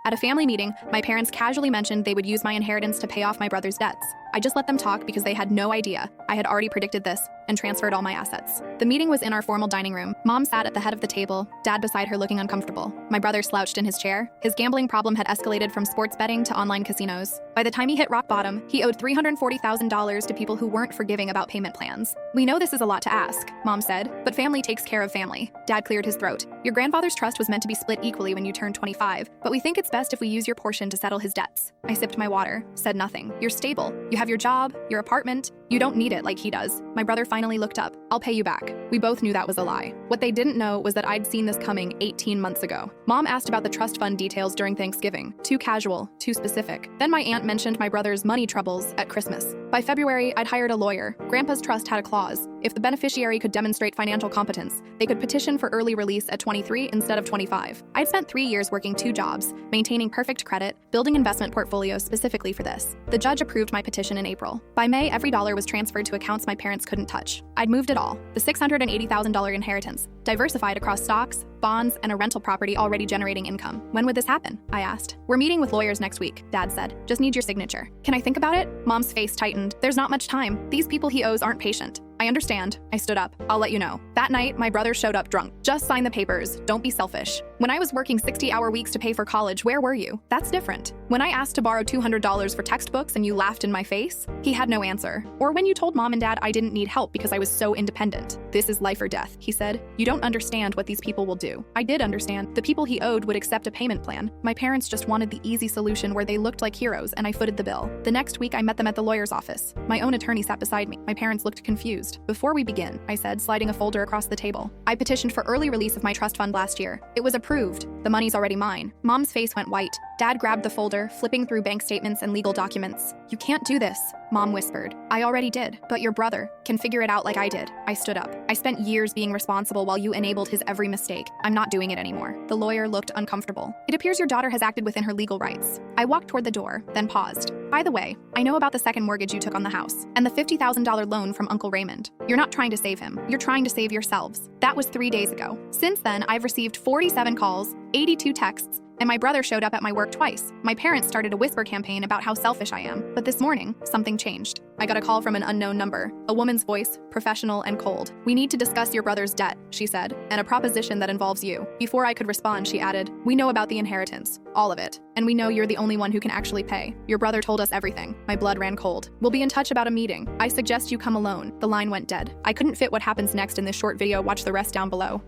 At a family meeting, my parents casually mentioned they would use my inheritance to pay off my brother's debts. I just let them talk because they had no idea. I had already predicted this and transferred all my assets. The meeting was in our formal dining room. Mom sat at the head of the table, Dad beside her looking uncomfortable. My brother slouched in his chair. His gambling problem had escalated from sports betting to online casinos. By the time he hit rock bottom, he owed $340,000 to people who weren't forgiving about payment plans. "We know this is a lot to ask," Mom said, "but family takes care of family." Dad cleared his throat. "Your grandfather's trust was meant to be split equally when you turned 25, but we think it's best if we use your portion to settle his debts." I sipped my water, said nothing. "You're stable. You have your job, your apartment. You don't need it like he does." My brother finally looked up. "I'll pay you back." We both knew that was a lie. What they didn't know was that I'd seen this coming 18 months ago. Mom asked about the trust fund details during Thanksgiving. Too casual, too specific. Then my aunt mentioned my brother's money troubles at Christmas. By February, I'd hired a lawyer. Grandpa's trust had a clause. If the beneficiary could demonstrate financial competence, they could petition for early release at 23 instead of 25. I'd spent 3 years working 2 jobs, maintaining perfect credit, building investment portfolios specifically for this. The judge approved my petition in April. By May, every dollar was transferred to accounts my parents couldn't touch. I'd moved it all. The $680,000 inheritance, diversified across stocks, bonds, and a rental property already generating income. "When would this happen?" I asked. "We're meeting with lawyers next week," Dad said. "Just need your signature." "Can I think about it?" Mom's face tightened. "There's not much time. These people he owes aren't patient." "I understand." I stood up. "I'll let you know." That night, my brother showed up drunk. "Just sign the papers. Don't be selfish." "When I was working 60-hour weeks to pay for college, where were you?" "That's different." "When I asked to borrow $200 for textbooks and you laughed in my face?" He had no answer. "Or when you told Mom and Dad I didn't need help because I was so independent." "This is life or death," he said. "You don't understand what these people will do." I did understand. The people he owed would accept a payment plan. My parents just wanted the easy solution where they looked like heroes, and I footed the bill. The next week, I met them at the lawyer's office. My own attorney sat beside me. My parents looked confused. "Before we begin," I said, sliding a folder across the table, "I petitioned for early release of my trust fund last year. It was approved. The money's already mine." Mom's face went white. Dad grabbed the folder, flipping through bank statements and legal documents. "You can't do this," Mom whispered. "I already did, but your brother can figure it out like I did." I stood up. "I spent years being responsible while you enabled his every mistake. I'm not doing it anymore." The lawyer looked uncomfortable. "It appears your daughter has acted within her legal rights." I walked toward the door, then paused. "By the way, I know about the second mortgage you took on the house and the $50,000 loan from Uncle Raymond. You're not trying to save him. You're trying to save yourselves." That was 3 days ago. Since then, I've received 47 calls, 82 texts, and my brother showed up at my work twice. My parents started a whisper campaign about how selfish I am. But this morning, something changed. I got a call from an unknown number. A woman's voice, professional and cold. "We need to discuss your brother's debt," she said, "and a proposition that involves you." Before I could respond, she added, "We know about the inheritance. All of it. And we know you're the only one who can actually pay. Your brother told us everything." My blood ran cold. "We'll be in touch about a meeting. I suggest you come alone." The line went dead. I couldn't fit what happens next in this short video. Watch the rest down below.